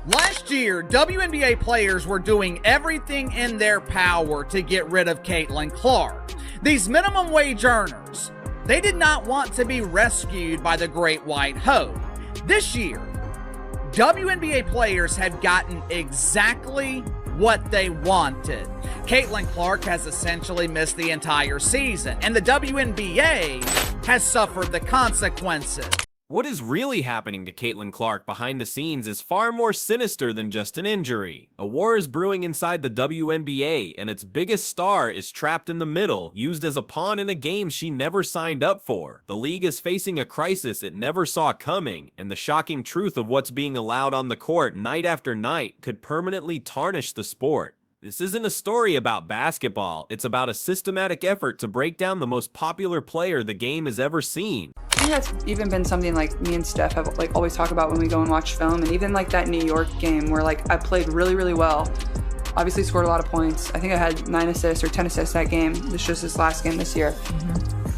Last year, WNBA players were doing everything in their power to get rid of Caitlin Clark. These minimum wage earners, they did not want to be rescued by the Great White Hope. This year, WNBA players have gotten exactly what they wanted. Caitlin Clark has essentially missed the entire season, and the WNBA has suffered the consequences. What is really happening to Caitlin Clark behind the scenes is far more sinister than just an injury. A war is brewing inside the WNBA, and its biggest star is trapped in the middle, used as a pawn in a game she never signed up for. The league is facing a crisis it never saw coming, and the shocking truth of what's being allowed on the court night after night could permanently tarnish the sport. This isn't a story about basketball, it's about a systematic effort to break down the most popular player the game has ever seen. I think that's even been something like me and Steph have like always talk about when we go and watch film, and even like that New York game where like I played really, really well. Obviously scored a lot of points. I think I had 9 assists or 10 assists that game. This just this last game this year.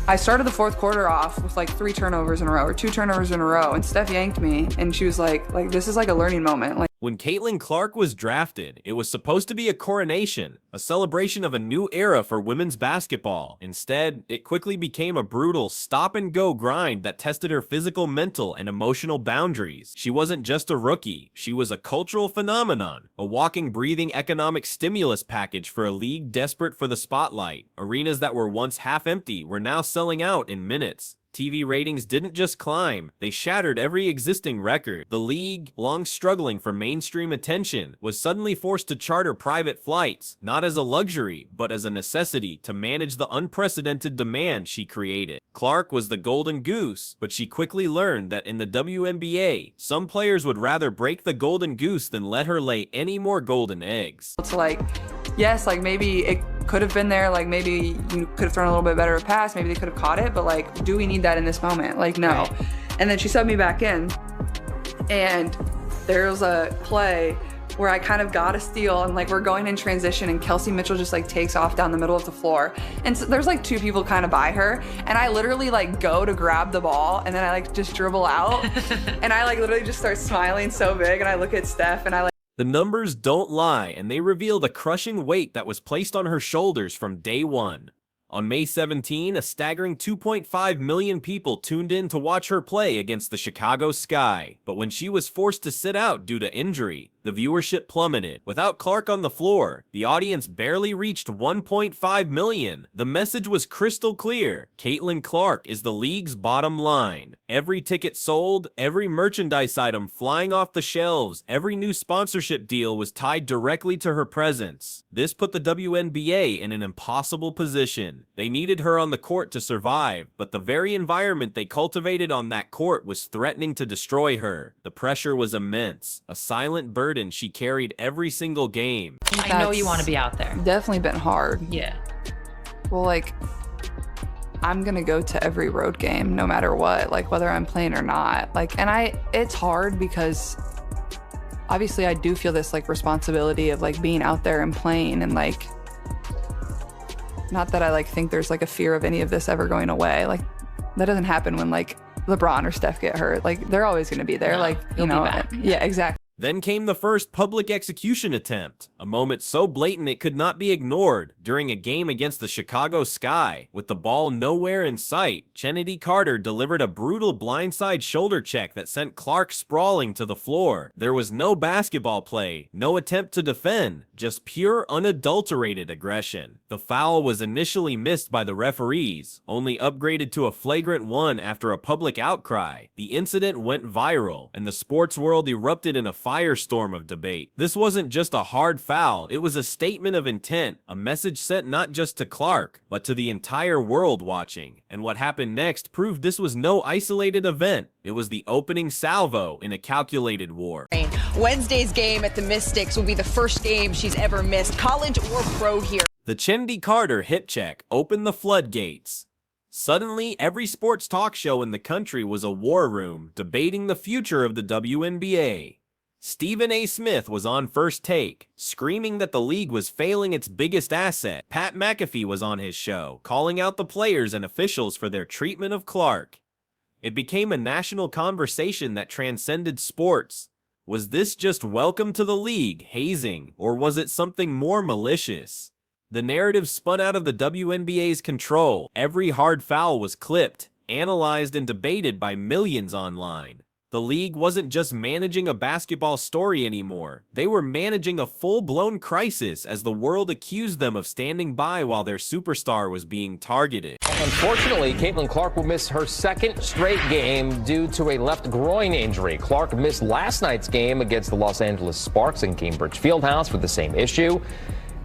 I started the fourth quarter off with like 3 turnovers in a row or 2 turnovers in a row, and Steph yanked me, and she was like this is like a learning moment. Like, when Caitlin Clark was drafted, it was supposed to be a coronation, a celebration of a new era for women's basketball. Instead, it quickly became a brutal stop-and-go grind that tested her physical, mental, and emotional boundaries. She wasn't just a rookie, she was a cultural phenomenon, a walking, breathing economic stimulus package for a league desperate for the spotlight. Arenas that were once half-empty were now selling out in minutes. TV ratings didn't just climb, they shattered every existing record. The league, long struggling for mainstream attention, was suddenly forced to charter private flights, not as a luxury, but as a necessity to manage the unprecedented demand she created. Clark was the golden goose, but she quickly learned that in the WNBA, some players would rather break the golden goose than let her lay any more golden eggs. it's like, yes, like maybe it could have been there, like maybe you could have thrown a little bit better pass, maybe they could have caught it, but like, do we need that in this moment? Like, no. Right. And then she subbed me back in, and there was a play where I kind of got a steal, and like we're going in transition, and Kelsey Mitchell just like takes off down the middle of the floor, and so there's like 2 people kind of by her, and I literally like go to grab the ball, and then I like just dribble out and I like literally just start smiling so big, and I look at Steph and I like. The numbers don't lie, and they reveal the crushing weight that was placed on her shoulders from day one. On May 17, a staggering 2.5 million people tuned in to watch her play against the Chicago Sky. But when she was forced to sit out due to injury, the viewership plummeted. Without Clark on the floor, the audience barely reached 1.5 million. The message was crystal clear. Caitlin Clark is the league's bottom line. Every ticket sold, every merchandise item flying off the shelves, every new sponsorship deal was tied directly to her presence. This put the WNBA in an impossible position. They needed her on the court to survive, but the very environment they cultivated on that court was threatening to destroy her. The pressure was immense, a silent burden she carried every single game. I know you want to be out there. Definitely been hard. Yeah. Well, like, I'm gonna go to every road game no matter what, like whether I'm playing or not. Like, and it's hard because obviously I do feel this like responsibility of like being out there and playing, and like, not that I like think there's like a fear of any of this ever going away. Like, that doesn't happen when like LeBron or Steph get hurt. Like, they're always gonna be there. No, like, you know, yeah, exactly. Then came the first public execution attempt, a moment so blatant it could not be ignored. During a game against the Chicago Sky, with the ball nowhere in sight, Chennedy Carter delivered a brutal blindside shoulder check that sent Clark sprawling to the floor. There was no basketball play, no attempt to defend, just pure unadulterated aggression. The foul was initially missed by the referees, only upgraded to a flagrant one after a public outcry. The incident went viral, and the sports world erupted in a firestorm of debate. This wasn't just a hard foul, it was a statement of intent, a message sent not just to Clark, but to the entire world watching. And what happened next proved this was no isolated event. It was the opening salvo in a calculated war. Wednesday's game at the Mystics will be the first game she's ever missed, college or pro here. The Chennedy Carter hip check opened the floodgates. Suddenly, every sports talk show in the country was a war room debating the future of the WNBA. Stephen A. Smith was on First Take, screaming that the league was failing its biggest asset. Pat McAfee was on his show, calling out the players and officials for their treatment of Clark. It became a national conversation that transcended sports. Was this just welcome to the league hazing, or was it something more malicious? The narrative spun out of the WNBA's control. Every hard foul was clipped, analyzed, and debated by millions online. The league wasn't just managing a basketball story anymore. They were managing a full-blown crisis as the world accused them of standing by while their superstar was being targeted. Unfortunately, Caitlin Clark will miss her second straight game due to a left groin injury. Clark missed last night's game against the Los Angeles Sparks in Cambridge Fieldhouse with the same issue.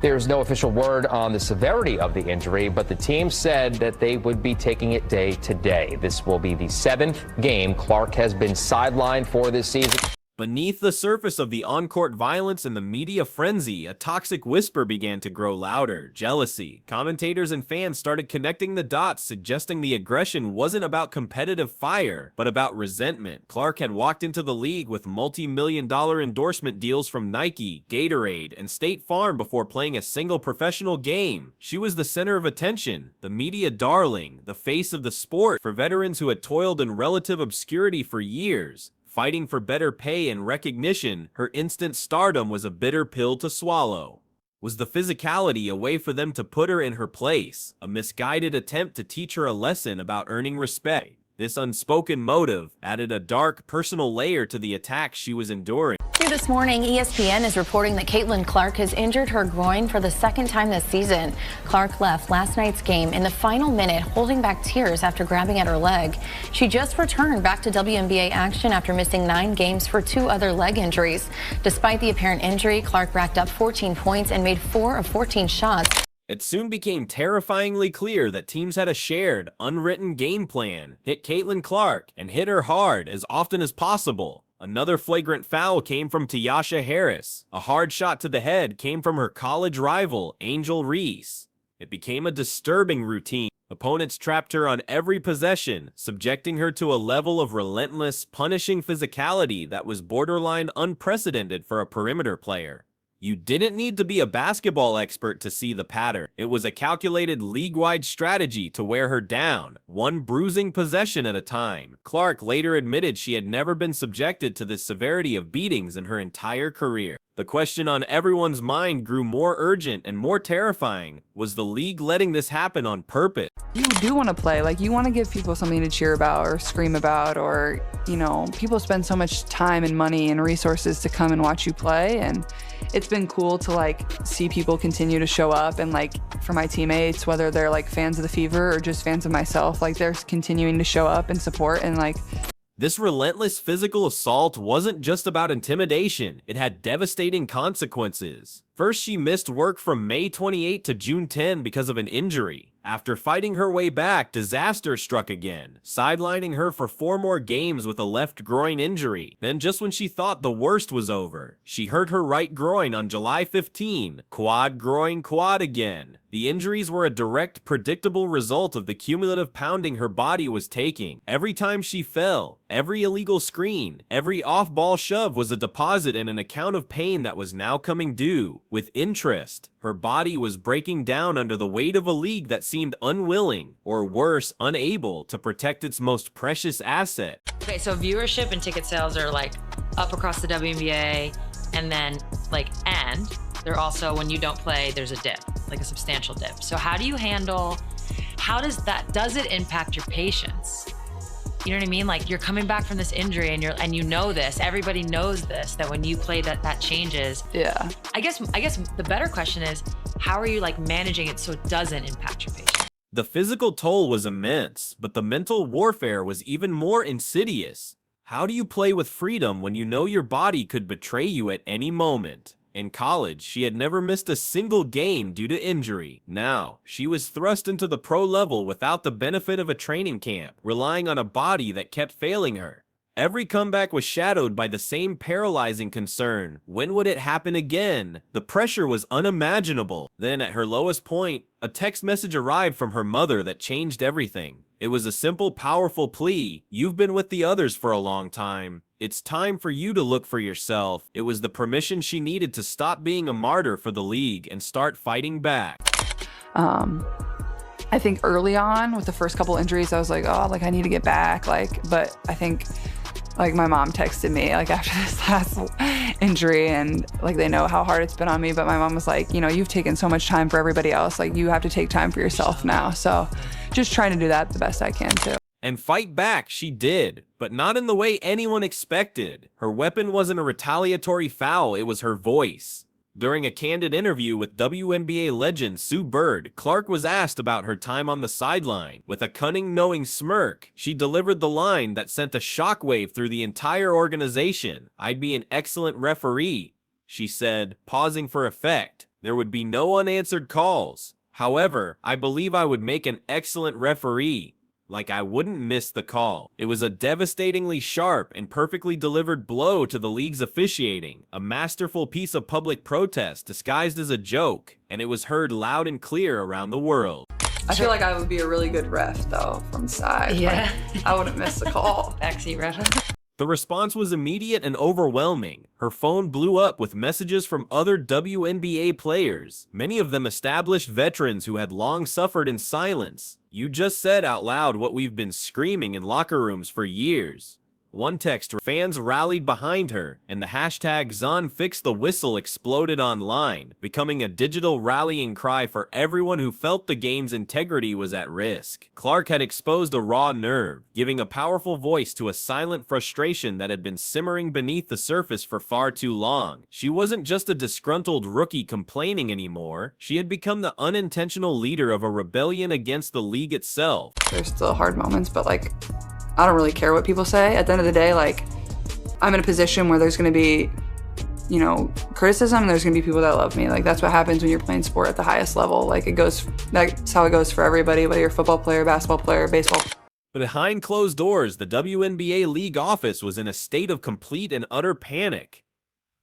There's no official word on the severity of the injury, but the team said that they would be taking it day to day. This will be the 7th game Clark has been sidelined for this season. Beneath the surface of the on-court violence and the media frenzy, a toxic whisper began to grow louder: jealousy. Commentators and fans started connecting the dots, suggesting the aggression wasn't about competitive fire, but about resentment. Clark had walked into the league with multi-million-dollar endorsement deals from Nike, Gatorade, and State Farm before playing a single professional game. She was the center of attention, the media darling, the face of the sport for veterans who had toiled in relative obscurity for years. Fighting for better pay and recognition, her instant stardom was a bitter pill to swallow. Was the physicality a way for them to put her in her place, a misguided attempt to teach her a lesson about earning respect? This unspoken motive added a dark, personal layer to the attack she was enduring. Here this morning, ESPN is reporting that Caitlin Clark has injured her groin for the second time this season. Clark left last night's game in the final minute, holding back tears after grabbing at her leg. She just returned back to WNBA action after missing 9 games for 2 other leg injuries. Despite the apparent injury, Clark racked up 14 points and made 4 of 14 shots. It soon became terrifyingly clear that teams had a shared, unwritten game plan: hit Caitlin Clark and hit her hard as often as possible. Another flagrant foul came from Tiasha Harris. A hard shot to the head came from her college rival, Angel Reese. It became a disturbing routine. Opponents trapped her on every possession, subjecting her to a level of relentless, punishing physicality that was borderline unprecedented for a perimeter player. You didn't need to be a basketball expert to see the pattern. It was a calculated league-wide strategy to wear her down, one bruising possession at a time. Clark later admitted she had never been subjected to this severity of beatings in her entire career. The question on everyone's mind grew more urgent and more terrifying. Was the league letting this happen on purpose? You do want to play, like you want to give people something to cheer about or scream about, or, you know, people spend so much time and money and resources to come and watch you play, and it's been cool to like see people continue to show up, and like for my teammates, whether they're like fans of the Fever or just fans of myself, like they're continuing to show up and support, and like this relentless physical assault wasn't just about intimidation. It had devastating consequences. First, she missed work from May 28 to June 10 because of an injury. After fighting her way back, disaster struck again, sidelining her for 4 more games with a left groin injury. Then just when she thought the worst was over, she hurt her right groin on July 15. Quad groin quad again. The injuries were a direct, predictable result of the cumulative pounding her body was taking. Every time she fell, every illegal screen, every off-ball shove was a deposit in an account of pain that was now coming due. With interest, her body was breaking down under the weight of a league that seemed unwilling, or worse, unable to protect its most precious asset. Okay, so viewership and ticket sales are like up across the WNBA, and then and they're also, when you don't play, there's a dip, like a substantial dip. So how do you handle, does it impact your patience? You know what I mean? Like, you're coming back from this injury and you know this, everybody knows this, that when you play that changes. Yeah. I guess the better question is, how are you like managing it so it doesn't impact your patience? The physical toll was immense, but the mental warfare was even more insidious. How do you play with freedom when you know your body could betray you at any moment? In college, she had never missed a single game due to injury. Now, she was thrust into the pro level without the benefit of a training camp, relying on a body that kept failing her. Every comeback was shadowed by the same paralyzing concern: when would it happen again? The pressure was unimaginable. Then, at her lowest point, a text message arrived from her mother that changed everything. It was a simple, powerful plea: "You've been with the others for a long time. It's time for you to look for yourself." It was the permission she needed to stop being a martyr for the league and start fighting back. I think early on with the first couple injuries, I was like, oh, like I need to get back. But I think Like my mom texted me like after this last injury, and like they know how hard it's been on me, but my mom was like, you know, you've taken so much time for everybody else, like you have to take time for yourself now. So just trying to do that the best I can too. And fight back she did, but not in the way anyone expected. Her weapon wasn't a retaliatory foul, it was her voice. During a candid interview with WNBA legend Sue Bird, Clark was asked about her time on the sideline. With a cunning, knowing smirk, she delivered the line that sent a shockwave through the entire organization. "I'd be an excellent referee," she said, pausing for effect. "There would be no unanswered calls. However, I believe I would make an excellent referee. Like I wouldn't miss the call." It was a devastatingly sharp and perfectly delivered blow to the league's officiating, a masterful piece of public protest disguised as a joke, and it was heard loud and clear around the world. I feel like I would be a really good ref though, from the side. Yeah. Like, I wouldn't miss the call. Backseat ref. The response was immediate and overwhelming. Her phone blew up with messages from other WNBA players, many of them established veterans who had long suffered in silence. "You just said out loud what we've been screaming in locker rooms for years." One text, fans rallied behind her, and the hashtag #ZonFixTheWhistle exploded online, becoming a digital rallying cry for everyone who felt the game's integrity was at risk. Clark had exposed a raw nerve, giving a powerful voice to a silent frustration that had been simmering beneath the surface for far too long. She wasn't just a disgruntled rookie complaining anymore, she had become the unintentional leader of a rebellion against the league itself. There's still hard moments, but like, I don't really care what people say. At the end of the day, like, I'm in a position where there's gonna be, you know, criticism, and there's gonna be people that love me. Like, that's what happens when you're playing sport at the highest level. Like, that's how it goes for everybody, whether you're a football player, basketball player, baseball. But behind closed doors, the WNBA league office was in a state of complete and utter panic.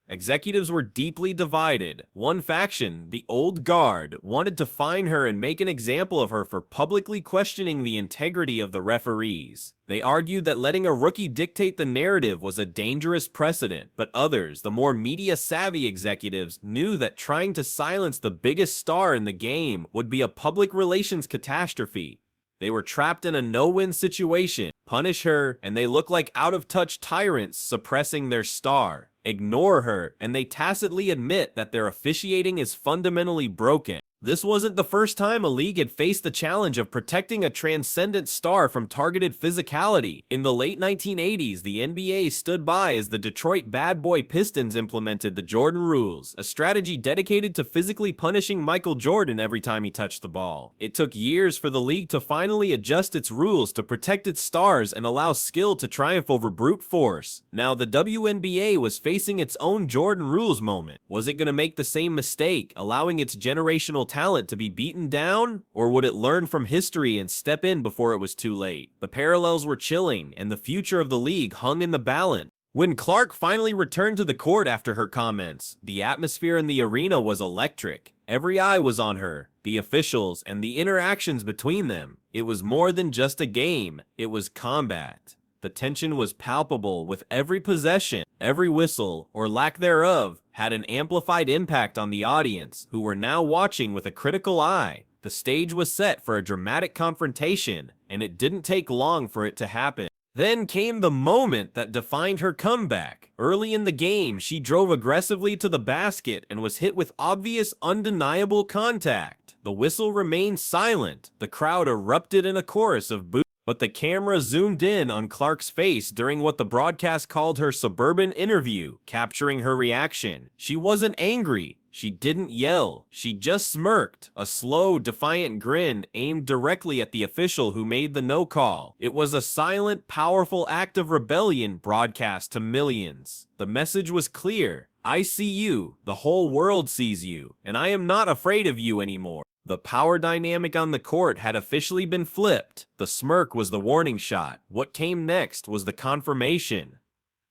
Executives were deeply divided. One faction, the old guard, wanted to fine her and make an example of her for publicly questioning the integrity of the referees. They argued that letting a rookie dictate the narrative was a dangerous precedent, but others, the more media-savvy executives, knew that trying to silence the biggest star in the game would be a public relations catastrophe. They were trapped in a no-win situation. Punish her, and they look like out-of-touch tyrants suppressing their star. Ignore her, and they tacitly admit that their officiating is fundamentally broken. This wasn't the first time a league had faced the challenge of protecting a transcendent star from targeted physicality. In the late 1980s, the NBA stood by as the Detroit Bad Boy Pistons implemented the Jordan rules, a strategy dedicated to physically punishing Michael Jordan every time he touched the ball. It took years for the league to finally adjust its rules to protect its stars and allow skill to triumph over brute force. Now, the WNBA was facing its own Jordan rules moment. Was it going to make the same mistake, allowing its generational talent to be beaten down, or would it learn from history and step in before it was too late? The parallels were chilling, and the future of the league hung in the balance. When Clark finally returned to the court after her comments, the atmosphere in the arena was electric. Every eye was on her, the officials, and the interactions between them. It was more than just a game, it was combat. The tension was palpable with every possession. Every whistle, or lack thereof, had an amplified impact on the audience, who were now watching with a critical eye. The stage was set for a dramatic confrontation, and it didn't take long for it to happen. Then came the moment that defined her comeback. Early in the game, she drove aggressively to the basket and was hit with obvious, undeniable contact. The whistle remained silent. The crowd erupted in a chorus of boos. But the camera zoomed in on Clark's face during what the broadcast called her suburban interview, capturing her reaction. She wasn't angry. She didn't yell. She just smirked, a slow, defiant grin aimed directly at the official who made the no call. It was a silent, powerful act of rebellion broadcast to millions. The message was clear. I see you. The whole world sees you. And I am not afraid of you anymore. The power dynamic on the court had officially been flipped. The smirk was the warning shot. What came next was the confirmation.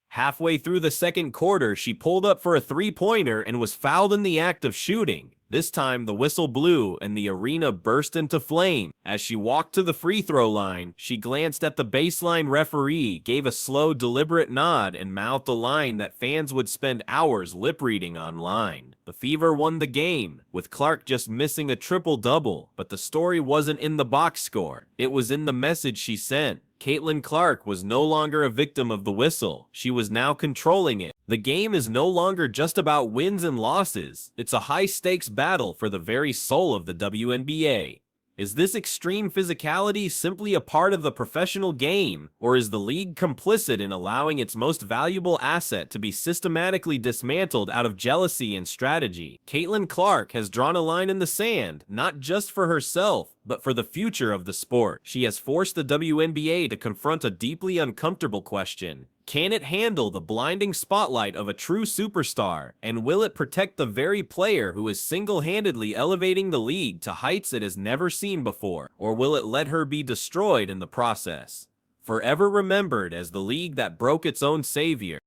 Halfway through the second quarter, she pulled up for a three-pointer and was fouled in the act of shooting. This time, the whistle blew and the arena burst into flame. As she walked to the free throw line, she glanced at the baseline referee, gave a slow, deliberate nod, and mouthed a line that fans would spend hours lip-reading online. The Fever won the game, with Clark just missing a triple-double, but the story wasn't in the box score. It was in the message she sent. Caitlin Clark was no longer a victim of the whistle. She was now controlling it. The game is no longer just about wins and losses. It's a high-stakes battle for the very soul of the WNBA. Is this extreme physicality simply a part of the professional game, or is the league complicit in allowing its most valuable asset to be systematically dismantled out of jealousy and strategy? Caitlin Clark has drawn a line in the sand, not just for herself, but for the future of the sport. She has forced the WNBA to confront a deeply uncomfortable question. Can it handle the blinding spotlight of a true superstar? And will it protect the very player who is single-handedly elevating the league to heights it has never seen before? Or will it let her be destroyed in the process? Forever remembered as the league that broke its own savior.